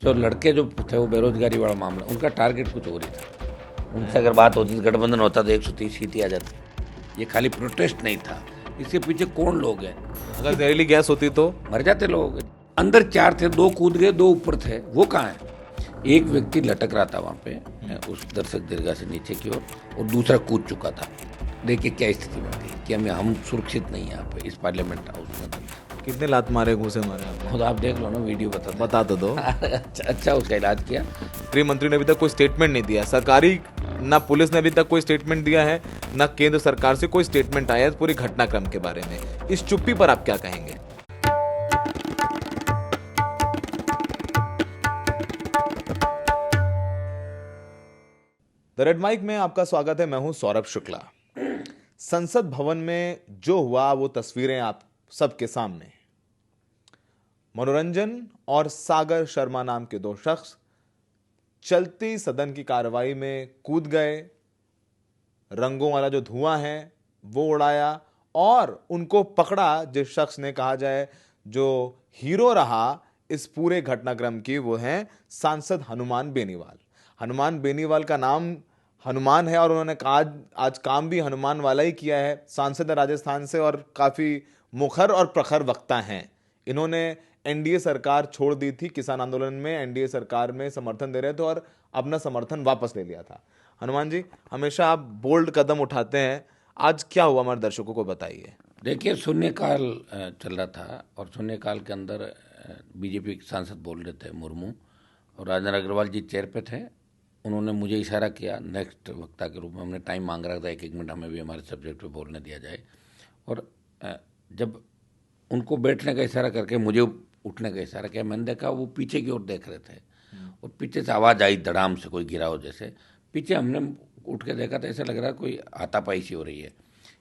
जो लड़के जो थे वो बेरोजगारी वाला मामला, उनका टारगेट कुछ और ही था। उनसे अगर बात होती, गठबंधन होता तो 130 सीटें आ जाती। ये खाली प्रोटेस्ट नहीं था, इसके पीछे कौन लोग हैं। अगर जहरीली गैस होती तो मर जाते लोग। अंदर 4 थे, 2 कूद गए, 2 ऊपर थे, वो कहाँ है। एक व्यक्ति लटक रहा था वहाँ पे उस दर्शक दीर्घा से नीचे की ओर, और दूसरा कूद चुका था। देखिए क्या स्थिति बन गई कि हम सुरक्षित नहीं है यहाँ पे इस पार्लियामेंट हाउस में। कितने लात मारे घूसे मारे आपने? खुद आप देख लो ना, वीडियो बता तो दो। अच्छा उसका इलाज किया। गृह मंत्री ने अभी तक कोई स्टेटमेंट नहीं दिया। सरकारी ना पुलिस ने अभी तक कोई स्टेटमेंट दिया है, ना केंद्र सरकार से कोई स्टेटमेंट आया है पूरी घटनाक्रम के बारे में। इस चुप्पी पर आप क्या कहेंगे? द रेड माइक में आपका स्वागत है। मैं हूं सौरभ शुक्ला। संसद भवन में जो हुआ वो तस्वीरें आप सबके सामने। मनोरंजन और सागर शर्मा नाम के 2 शख्स चलती सदन की कार्रवाई में कूद गए, रंगों वाला जो धुआं है वो उड़ाया और उनको पकड़ा। जिस शख्स ने कहा जाए जो हीरो रहा इस पूरे घटनाक्रम की, वो है सांसद हनुमान बेनीवाल। हनुमान बेनीवाल का नाम हनुमान है और उन्होंने आज काम भी हनुमान वाला ही किया है। सांसद है राजस्थान से और काफी मुखर और प्रखर वक्ता हैं। इन्होंने एनडीए सरकार छोड़ दी थी, किसान आंदोलन में एनडीए सरकार में समर्थन दे रहे थे और अपना समर्थन वापस ले लिया था। हनुमान जी, हमेशा आप बोल्ड कदम उठाते हैं, आज क्या हुआ हमारे दर्शकों को बताइए। देखिए, शून्यकाल चल रहा था और शून्यकाल के अंदर बीजेपी के सांसद बोल रहे थे मुर्मू, और राजेंद्र अग्रवाल जी चेयर पे थे। उन्होंने मुझे इशारा किया नेक्स्ट वक्ता के रूप में। हमने टाइम मांग रहा था 1-1 मिनट हमें भी हमारे सब्जेक्ट पे बोलने दिया जाए। और जब उनको बैठने का इशारा करके मुझे उठने का इशारा किया, मैंने देखा वो पीछे की ओर देख रहे थे और पीछे से आवाज़ आई धड़ाम से, कोई गिरा हो जैसे। पीछे हमने उठ के देखा तो ऐसा लग रहा कोई हाथापाई सी हो रही है।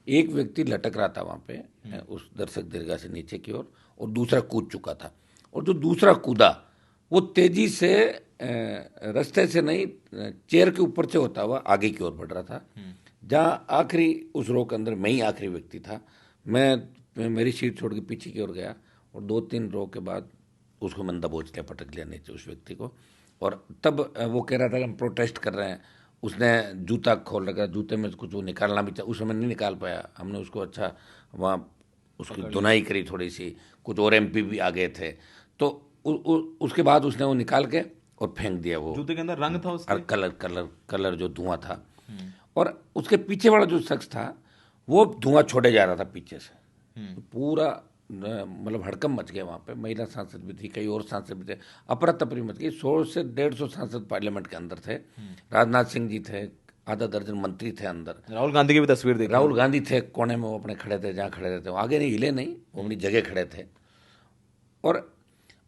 एक व्यक्ति लटक रहा था वहाँ पे उस दर्शक दीर्घा से नीचे की ओर, और दूसरा कूद चुका था। और जो दूसरा कूदा वो तेजी से रास्ते से नहीं, चेयर के ऊपर से होता हुआ आगे की ओर बढ़ रहा था। जहाँ आखिरी उस रो के अंदर मैं ही आखिरी व्यक्ति था। मैं मेरी सीट छोड़ के पीछे की ओर गया और 2-3 रो के बाद उसको मैंने दबोच लिया, पटक लिया नीचे उस व्यक्ति को। और तब वो कह रहा था कि हम प्रोटेस्ट कर रहे हैं। उसने जूता खोल रखा, जूते में कुछ वो निकालना भी था, उस समय नहीं निकाल पाया। हमने उसको अच्छा वहाँ उसकी धुनाई करी थोड़ी सी, कुछ और एमपी भी आ गए थे। तो उसके बाद उसने वो निकाल के और फेंक दिया। वो जूते के अंदर रंग था उसके? और कलर जो धुआं था। और उसके पीछे वाला जो शख्स था वो धुआं छोड़े जा रहा था पीछे से। पूरा मतलब हड़कम मच गया वहाँ पे। महिला सांसद भी थी, कई और सांसद भी थे, अफरा तफरी मच गई। 100 से 150 सांसद पार्लियामेंट के अंदर थे। राजनाथ सिंह जी थे, आधा दर्जन मंत्री थे अंदर। राहुल गांधी की भी तस्वीर देखी। राहुल गांधी थे कोने में, वो अपने खड़े थे जहाँ खड़े रहते, वो आगे नहीं हिले, नहीं, वो अपनी जगह खड़े थे। और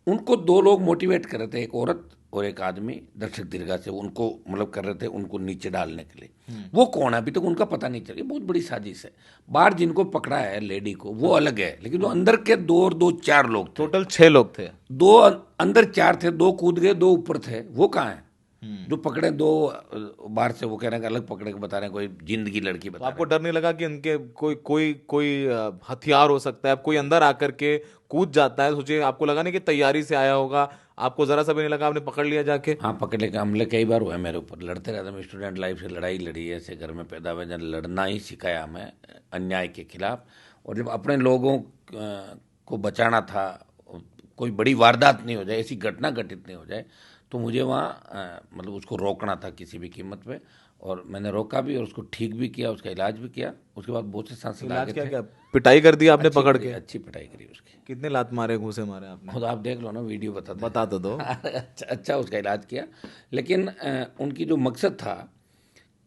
उनको 2 लोग मोटिवेट कर रहे थे, एक औरत और एक आदमी, दर्शक दीर्घा से उनको मतलब कर रहे थे उनको नीचे डालने के लिए। वो कौन है अभी तक उनका पता नहीं चला। बहुत बड़ी साजिश है। बाहर जिनको पकड़ा है लेडी को वो अलग है, लेकिन जो अंदर के 2 और 2 4 लोग थे, टोटल 6 लोग थे। 2 अंदर 4 थे, 2 कूद गए, 2 ऊपर थे, वो कहाँ है। जो पकड़े 2 बाहर से, वो कह रहे हैं अलग पकड़े के बता रहे हैं, कोई जिंदगी लड़की तो बता आपको डर नहीं लगा कि उनके कोई हथियार हो सकता है? कोई अंदर आकर के कूद जाता है, सोचिए, आपको लगा नहीं कि तैयारी से आया होगा? आपको जरा सा भी नहीं लगा आपने पकड़ लिया जाके? हाँ, पकड़ने का हमले कई बार हुए मेरे ऊपर। लड़ते रहते, मैं स्टूडेंट लाइफ से लड़ाई लड़ी है, ऐसे घर में पैदा हुए, जब लड़ना ही सिखाया हमें अन्याय के खिलाफ। और जब अपने लोगों को बचाना था, कोई बड़ी वारदात नहीं हो जाए, ऐसी घटना घटित नहीं हो जाए, तो मुझे वहाँ मतलब उसको रोकना था किसी भी कीमत पे। और मैंने रोका भी और उसको ठीक भी किया, उसका इलाज भी किया। उसके बाद बहुत से सांसद आगे क्या थे। क्या पिटाई कर दी आपने पकड़ के? अच्छी पिटाई करी उसकी। कितने लात मारे घूसे मारे आपने? खुद आप देख लो ना, वीडियो बता तो दो। अच्छा उसका इलाज किया। लेकिन उनकी जो मकसद था,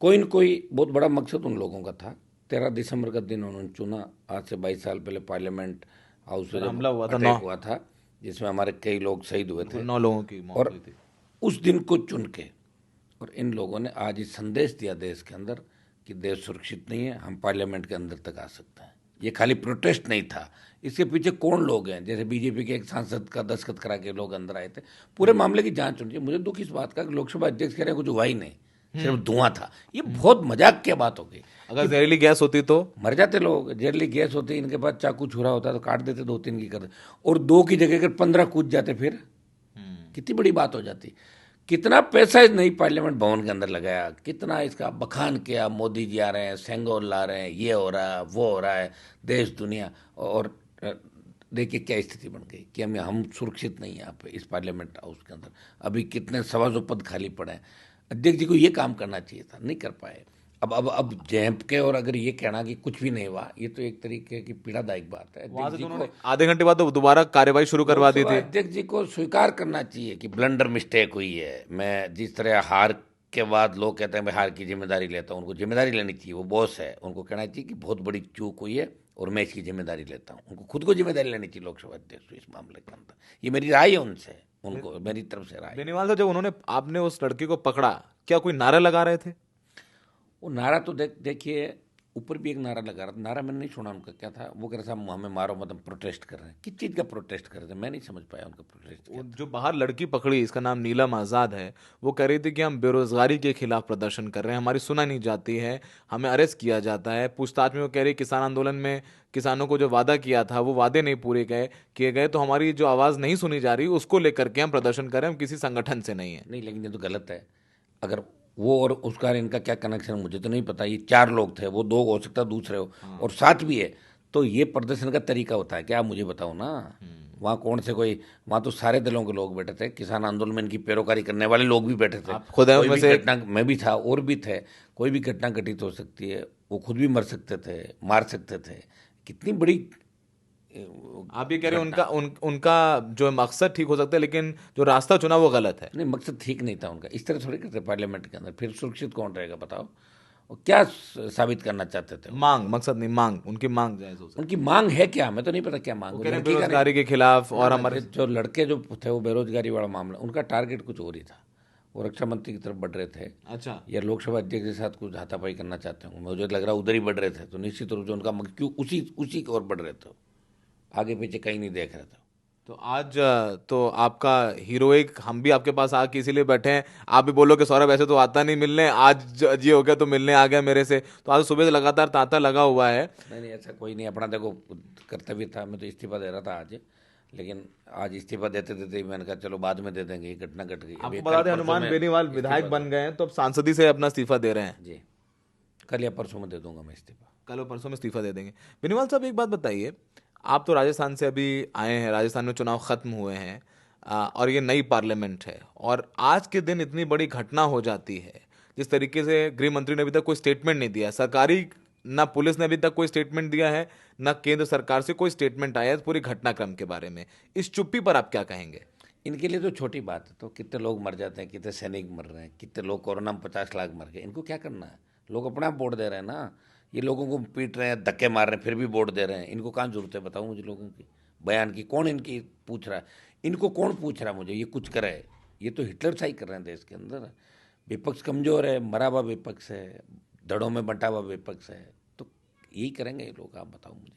कोई न कोई बहुत बड़ा मकसद उन लोगों का था। 13 दिसंबर का दिन उन्होंने चुना। आज से 22 साल पहले पार्लियामेंट हाउस में हमला हुआ था, अटैक हुआ था, जिसमें हमारे कई लोग शहीद हुए थे। 9 लोगों की मौत और हुई थी। उस दिन को चुन के और इन लोगों ने आज ये संदेश दिया देश के अंदर कि देश सुरक्षित नहीं है, हम पार्लियामेंट के अंदर तक आ सकते हैं। ये खाली प्रोटेस्ट नहीं था, इसके पीछे कौन लोग हैं। जैसे बीजेपी के एक सांसद का दस्तखत करा के लोग अंदर आए थे। पूरे मामले की जांच होनी चाहिए। मुझे दुख इस बात का कि लोकसभा अध्यक्ष कह रहे हैं कुछ हुआ ही नहीं, सिर्फ धुआं था। ये बहुत मजाक की बात हो गई। अगर जहरीली गैस होती तो? मर जाते लोग। जहरीली गैस होती, इनके पास चाकू छुरा होता तो काट देते, 2-3 की कर। और 2 की जगह अगर 15 कूद जाते फिर कितनी बड़ी बात हो जाती। कितना पैसा इस नई पार्लियामेंट भवन के अंदर लगाया, कितना इसका बखान किया, मोदी जी आ रहे हैं, सेंगोल ला रहे हैं, ये हो रहा है, वो हो रहा है, देश दुनिया। और देखिए क्या स्थिति बन गई कि हम सुरक्षित नहीं हैं यहाँ पे इस पार्लियामेंट हाउस के अंदर। अभी कितने 125 पद खाली पड़े हैं। अध्यक्ष जी को ये काम करना चाहिए था, नहीं कर पाए। अब जैप के, और अगर ये कहना कि कुछ भी नहीं हुआ, ये तो एक तरीके की पीड़ादायक बात है। वहां अध्यक्ष से जी तो को, उन्होंने आधे घंटे बाद तो दोबारा कार्यवाही शुरू करवा दी लोकसभा थी। अध्यक्ष जी को स्वीकार करना चाहिए कि ब्लंडर मिस्टेक हुई है। मैं जिस तरह हार के बाद लोग कहते हैं मैं हार की जिम्मेदारी लेता हूँ, उनको जिम्मेदारी लेनी चाहिए। वो बॉस है, उनको कहना चाहिए कि बहुत बड़ी चूक हुई है और मैं इसकी जिम्मेदारी लेता हूँ। उनको खुद को जिम्मेदारी लेनी चाहिए लोकसभा अध्यक्ष को इस मामले के अंदर। ये मेरी राय है उनसे, उनको मेरी तरफ से राय। बेनीवाल साहब, जब उन्होंने आपने उस लड़के को पकड़ा, क्या कोई नारा लगा रहे थे? वो नारा तो देखिए, ऊपर भी एक नारा लगा रहा था। नारा मैंने नहीं सुना उनका, क्या था वो कह रहा था हमें मारो मत, हम प्रोटेस्ट कर रहे हैं। किस चीज़ का प्रोटेस्ट कर रहे थे, मैं नहीं समझ पाया उनका प्रोटेस्ट क्या वो था। जो बाहर लड़की पकड़ी, इसका नाम नीलम आज़ाद है, वो कह रही थी कि हम बेरोजगारी के खिलाफ प्रदर्शन कर रहे हैं, हमारी सुना नहीं जाती है, हमें अरेस्ट किया जाता है। पूछताछ में वो कह रही किसान आंदोलन में किसानों को जो वादा किया था वो वादे नहीं पूरे किए गए, तो हमारी जो आवाज़ नहीं सुनी जा रही उसको लेकर के हम प्रदर्शन कर रहे हैं, हम किसी संगठन से नहीं है। नहीं, लेकिन ये तो गलत है। अगर वो और उसका इनका क्या कनेक्शन मुझे तो नहीं पता। ये 4 लोग थे, वो 2 हो सकता, दूसरे हो, और साथ भी है। तो ये प्रदर्शन का तरीका होता है क्या, आप मुझे बताओ ना। वहाँ कौन से कोई, वहाँ तो सारे दलों के लोग बैठे थे। किसान आंदोलन में इनकी पैरोकारी करने वाले लोग भी बैठे थे। आप खुद हैं कोई उनमें भी से? घटना, मैं भी था और भी थे, कोई भी घटना घटित हो सकती है। वो खुद भी मर सकते थे, मार सकते थे। कितनी बड़ी आप ये कह रहे हैं उनका जो मकसद ठीक हो सकता है, लेकिन जो रास्ता चुना वो गलत है। नहीं, मकसद ठीक नहीं था उनका। इस तरह थोड़ी करते पार्लियामेंट के अंदर, फिर सुरक्षित कौन रहेगा बताओ। और क्या साबित करना चाहते थे वो? मांग, मकसद नहीं, मांग, उनकी मांग जायज हो सकती उनकी मांग है क्या, मैं तो नहीं पता क्या मांग है। है। कह रहे हैं लड़की का बेरोजगारी के खिलाफ, और ना, हमारे जो लड़के जो थे वो बेरोजगारी वाला मामला, उनका टारगेट कुछ और ही था। वो रक्षा मंत्री की तरफ बढ़ रहे थे, अच्छा, या लोकसभा अध्यक्ष के साथ कुछ हाथापाई करना चाहते होंगे। मुझे लग रहा उधर ही बढ़ रहे थे। तो निश्चित रूप से उनका क्यों उसी की ओर बढ़ रहे थे, आगे पीछे कहीं नहीं देख रहे थे। तो आज तो आपका हीरोइक, हम भी आपके पास आके इसीलिए बैठे हैं। आप भी बोलो कि सौरभ ऐसे तो आता नहीं मिलने, आज ये हो गया तो मिलने आ गया मेरे से। तो आज सुबह से लगातार तांता लगा हुआ है। नहीं नहीं, ऐसा कोई नहीं। अपना देखो कर्तव्य था। मैं तो इस्तीफा दे रहा था आज, लेकिन आज इस्तीफा देते देते ही मैंने कहा चलो बाद में दे देंगे, ये घटना घट गई। आपको बता दें, हनुमान बेनीवाल विधायक बन गए हैं, तो अब सांसदी से अपना इस्तीफा दे रहे हैं। जी, कल या परसों में दे दूंगा मैं इस्तीफा। कल और परसों में इस्तीफा दे देंगे। बेनीवाल साहब, एक बात बताइए, आप तो राजस्थान से अभी आए हैं, राजस्थान में चुनाव खत्म हुए हैं, और ये नई पार्लियामेंट है, और आज के दिन इतनी बड़ी घटना हो जाती है। जिस तरीके से गृह मंत्री ने अभी तक कोई स्टेटमेंट नहीं दिया है, सरकारी ना पुलिस ने अभी तक कोई स्टेटमेंट दिया है, ना केंद्र सरकार से कोई स्टेटमेंट आया है पूरी घटनाक्रम के बारे में। इस चुप्पी पर आप क्या कहेंगे? इनके लिए तो छोटी बात है। तो कितने लोग मर जाते हैं, कितने सैनिक मर रहे हैं, कितने लोग कोरोना में 50 लाख मर गए। इनको क्या करना है? लोग अपने आप वोट दे रहे हैं ना। ये लोगों को पीट रहे हैं, धक्के मार रहे हैं, फिर भी वोट दे रहे हैं। इनको कहाँ जरूरत है बताओ मुझे लोगों की बयान की? कौन इनकी पूछ रहा है? इनको कौन पूछ रहा है मुझे ये कुछ करे? ये तो हिटलर सा ही कर रहे हैं देश के अंदर। विपक्ष कमजोर है, मरा हुआ विपक्ष है, धड़ों में बंटा हुआ विपक्ष है। तो यही करेंगे ये लोग, आप बताओ मुझे।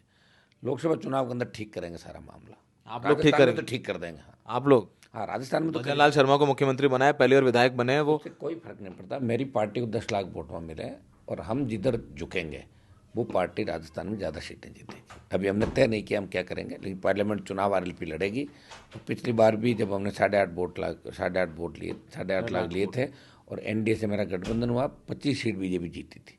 लोकसभा चुनाव के अंदर ठीक करेंगे सारा मामला। आप लोग ठीक राजस्थान में करेंगे? तो ठीक कर देंगे। हाँ आप लोग? हाँ, राजस्थान में तो भजन लाल शर्मा को मुख्यमंत्री बनाया, पहली बार विधायक बने हैं वो। उससे कोई फर्क नहीं पड़ता। मेरी पार्टी को 10 लाख वोट वहाँ मिले, और हम जिधर झुकेंगे वो पार्टी राजस्थान में ज़्यादा सीटें जीतेगी। अभी हमने तय नहीं किया हम क्या करेंगे, लेकिन पार्लियामेंट चुनाव आरएलपी लड़ेगी। तो पिछली बार भी जब हमने 8.5 लाख लिए थे, और एनडीए से मेरा गठबंधन हुआ, 25 सीट बीजेपी जीती थी।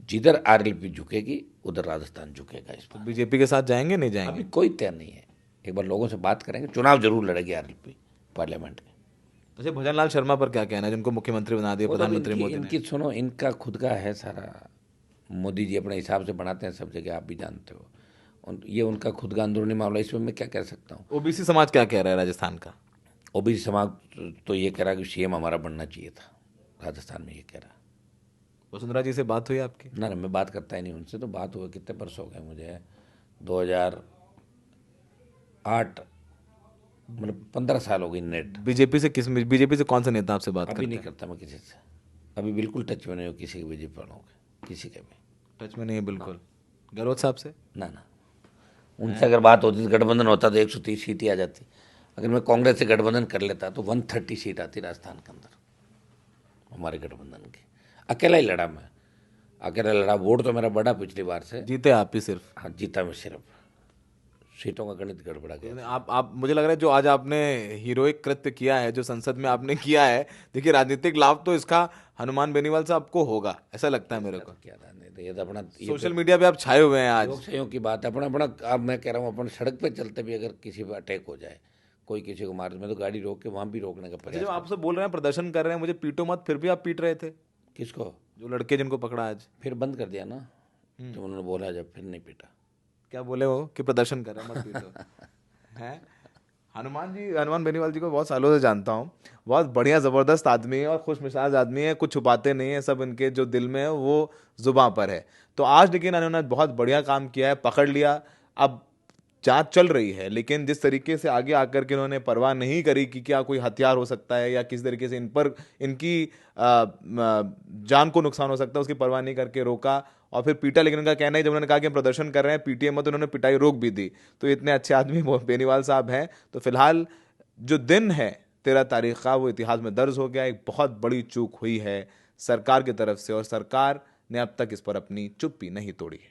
जिधर आरएलपी झुकेगी उधर राजस्थान झुकेगा। इस पर बीजेपी के साथ जाएंगे, नहीं जाएंगे? अभी कोई तय नहीं है। एक बार लोगों से बात करेंगे। चुनाव जरूर लड़ेगी आरएलपी पार्लियामेंट के। अच्छा, भजन लाल शर्मा पर क्या कहना है, जिनको मुख्यमंत्री बना दिया प्रधानमंत्री मोदी ने? इनकी सुनो, इनका खुद का है सारा। मोदी जी अपने हिसाब से बनाते हैं सब जगह, आप भी जानते हो। ये उनका खुद का अंदरूनी मामला, इसमें मैं क्या कह सकता हूँ। ओबीसी समाज क्या कह रहा है राजस्थान का? ओबीसी समाज तो ये कह रहा है कि सीएम हमारा बनना चाहिए था राजस्थान में, ये कह रहा। वसुंधरा जी से बात हुई आपकी? ना मैं बात करता ही नहीं उनसे। तो बात हुआ कितने वर्ष हो गए मुझे, 2008, मतलब 15 साल हो गई नेट। बीजेपी से कौन सा नेता आपसे बात अभी करता नहीं करता मैं किसी से। अभी बिल्कुल टच में नहीं हो किसी के बीजेपी वालों के, किसी के भी टच में नहीं है बिल्कुल? गहलोत साहब से? ना। उनसे अगर बात होती तो गठबंधन होता तो 130 सीट ही आ जाती। अगर मैं कांग्रेस से गठबंधन कर लेता तो 130 सीट आती राजस्थान के अंदर हमारे गठबंधन की। अकेला ही लड़ा मैं, अकेला लड़ा। वोट तो मेरा बड़ा पिछली बार से। जीते आप ही सिर्फ? हाँ, जीता मैं सिर्फ सीटों का गणित गड़बड़ा गया। आप मुझे लग रहा है जो आज आपने हीरोइक कृत्य किया है, जो संसद में आपने किया है, देखिए राजनीतिक लाभ तो इसका हनुमान बेनीवाल साहब को होगा, ऐसा लगता है मेरे को। क्या था नहीं तो ये तो अपना सोशल मीडिया पे आप छाए हुए हैं आज। योग सहयोग की बात है, अपना अपना। अब मैं कह रहा हूँ अपन सड़क पे चलते भी अगर किसी पर अटैक हो जाए, कोई किसी को मार, मैं तो गाड़ी रोक के वहाँ भी रोकने का जब प्रयास। आपसे बोल रहे हैं प्रदर्शन कर रहे हैं मुझे पीटो मत, फिर भी आप पीट रहे थे किसको? जो लड़के जिनको पकड़ा आज। फिर बंद कर दिया ना, जब उन्होंने बोला, जब फिर नहीं पीटा। क्या बोले वो कि प्रदर्शन कर रहे हैं मत पीटो हैं। हनुमान बेनीवाल जी को बहुत सालों से जानता हूँ, बहुत बढ़िया ज़बरदस्त आदमी है और खुश मिजाज आदमी है, कुछ छुपाते नहीं है, सब इनके जो दिल में है वो जुबां पर है। तो आज लेकिन इन्होंने बहुत बढ़िया काम किया है, पकड़ लिया। अब जांच चल रही है, लेकिन जिस तरीके से आगे आकर के इन्होंने परवाह नहीं करी कि क्या कोई हथियार हो सकता है या किस तरीके से इन पर इनकी जान को नुकसान हो सकता है, उसकी परवाह नहीं करके रोका और फिर पीटा। लेकिन उनका कहना है जब उन्होंने कहा कि हम प्रदर्शन कर रहे हैं पीटीए मत, उन्होंने पिटाई रोक भी दी। तो इतने अच्छे आदमी बेनीवाल साहब हैं। तो फिलहाल जो दिन है 13 तारीख का वो इतिहास में दर्ज हो गया। एक बहुत बड़ी चूक हुई है सरकार की तरफ से और सरकार ने अब तक इस पर अपनी चुप्पी नहीं तोड़ी है।